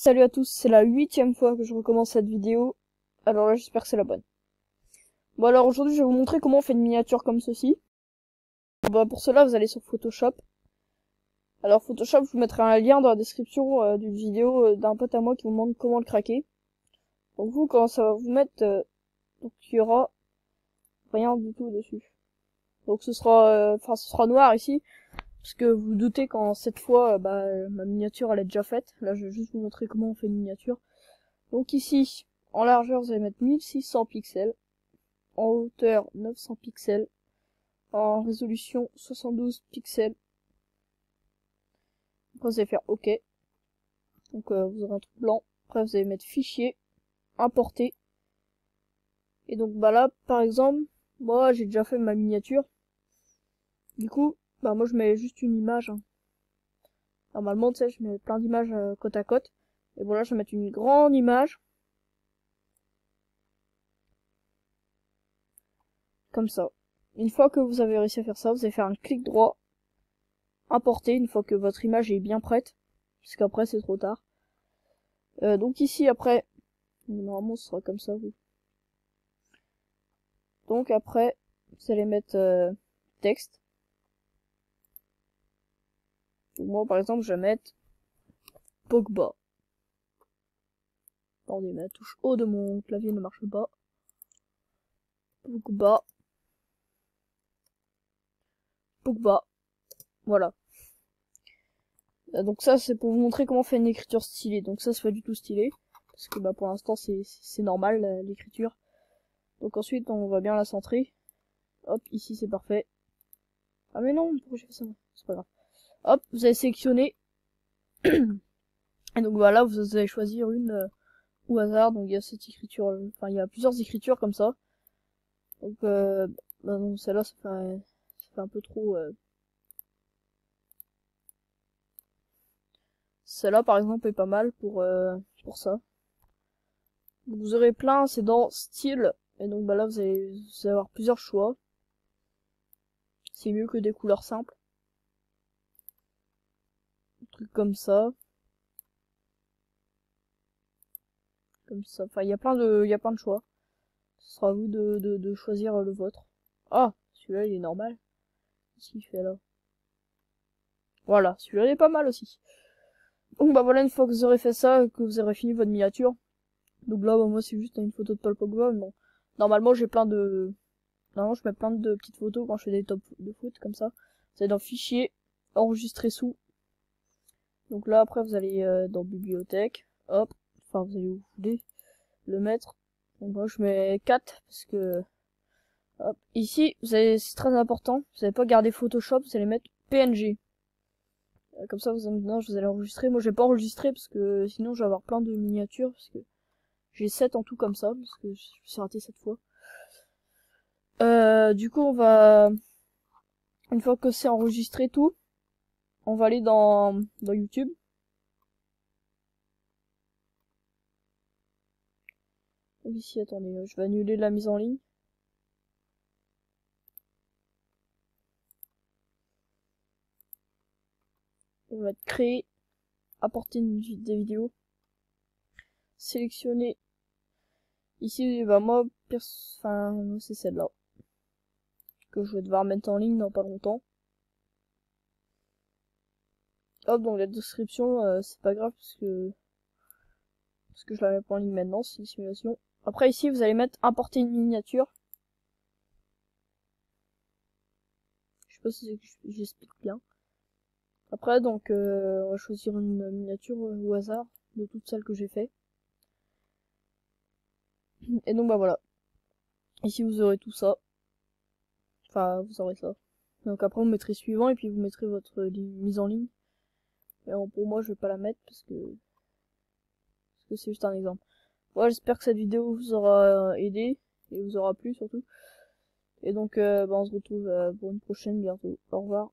Salut à tous, c'est la 8e fois que je recommence cette vidéo, alors là j'espère que c'est la bonne. Bon alors aujourd'hui je vais vous montrer comment on fait une miniature comme ceci. Bon, pour cela vous allez sur Photoshop. Alors Photoshop, je vous mettrai un lien dans la description d'une vidéo d'un pote à moi qui vous montre comment le craquer. Donc vous, quand ça va vous mettre, donc il y aura rien du tout dessus. Donc ce sera noir ici, parce que vous vous doutez quand cette fois ma miniature elle est déjà faite. Là je vais juste vous montrer comment on fait une miniature. Donc ici, en largeur, vous allez mettre 1600 pixels. En hauteur, 900 pixels. En résolution, 72 pixels. Après, vous allez faire OK. Donc, vous aurez un truc blanc. Après, vous allez mettre fichier, importer. Et donc, bah là, par exemple, moi, j'ai déjà fait ma miniature. Du coup, bah moi, je mets juste une image. Hein. Normalement, tu sais, je mets plein d'images côte à côte. Et bon, là, je vais mettre une grande image. Comme ça. Une fois que vous avez réussi à faire ça, vous allez faire un clic droit, importer une fois que votre image est bien prête, puisqu'après c'est trop tard. Donc ici après, normalement ce sera comme ça. Oui. Donc après, vous allez mettre texte. Donc, moi par exemple, je vais mettre Pogba. Attendez, la touche haut de mon clavier ne marche pas. Pogba. Pogba. Voilà. Donc ça c'est pour vous montrer comment faire une écriture stylée. Donc ça c'est pas du tout stylé, parce que bah pour l'instant c'est normal l'écriture. Donc ensuite on va bien la centrer. Hop, ici c'est parfait. Ah mais non, pourquoi j'ai fait ça? C'est pas grave. Hop, vous allez sélectionner. Et donc voilà, vous allez choisir une au hasard. Donc il y a cette écriture, enfin il y a plusieurs écritures comme ça. Donc bah non, celle-là ça fait un peu trop. Celle-là par exemple est pas mal pour ça. Donc, vous aurez plein, c'est dans style. Et donc bah là vous allez avoir plusieurs choix. C'est mieux que des couleurs simples. Un truc comme ça. Comme ça. Enfin, il y a plein de choix. Ce sera à vous de choisir le vôtre. Ah, celui-là, il est normal. Qu'est-ce qu'il fait là? Voilà, celui-là, il est pas mal aussi. Donc, bah voilà, une fois que vous aurez fait ça, que vous aurez fini votre miniature. Donc là, bah, moi, c'est juste une photo de Paul Pogba. Mais bon, normalement, Normalement, je mets plein de petites photos quand je fais des tops de foot, comme ça. Vous allez dans Fichier, Enregistrer sous. Donc là, après, vous allez dans Bibliothèque. Hop. Enfin, vous allez où vous voulez le mettre. Donc moi, je mets 4, parce que... Hop. Ici, c'est très important. Vous n'allez pas garder Photoshop, vous allez mettre PNG. Comme ça, vous allez enregistrer. Moi, je vais pas enregistrer, parce que sinon, je vais avoir plein de miniatures, parce que j'ai 7 en tout comme ça, parce que je me suis raté 7 fois. Du coup, une fois que c'est enregistré tout, on va aller dans YouTube. Ici, attendez, je vais annuler la mise en ligne. On va créer, apporter des vidéos, sélectionner. Ici, bah moi, c'est celle-là que je vais devoir mettre en ligne dans pas longtemps. Hop, dans la description, c'est pas grave parce que je la mets pas en ligne maintenant, c'est une simulation. Après ici, vous allez mettre importer une miniature. Je sais pas si j'explique bien. Après, donc, on va choisir une miniature au hasard de toutes celles que j'ai fait. Et donc, bah voilà. Ici, vous aurez tout ça. Enfin, vous aurez ça. Donc après, vous mettrez suivant et puis vous mettrez votre mise en ligne. Et pour moi, je vais pas la mettre parce que c'est juste un exemple. Voilà, j'espère que cette vidéo vous aura aidé et vous aura plu surtout. Et donc, on se retrouve pour une prochaine bientôt. Au revoir.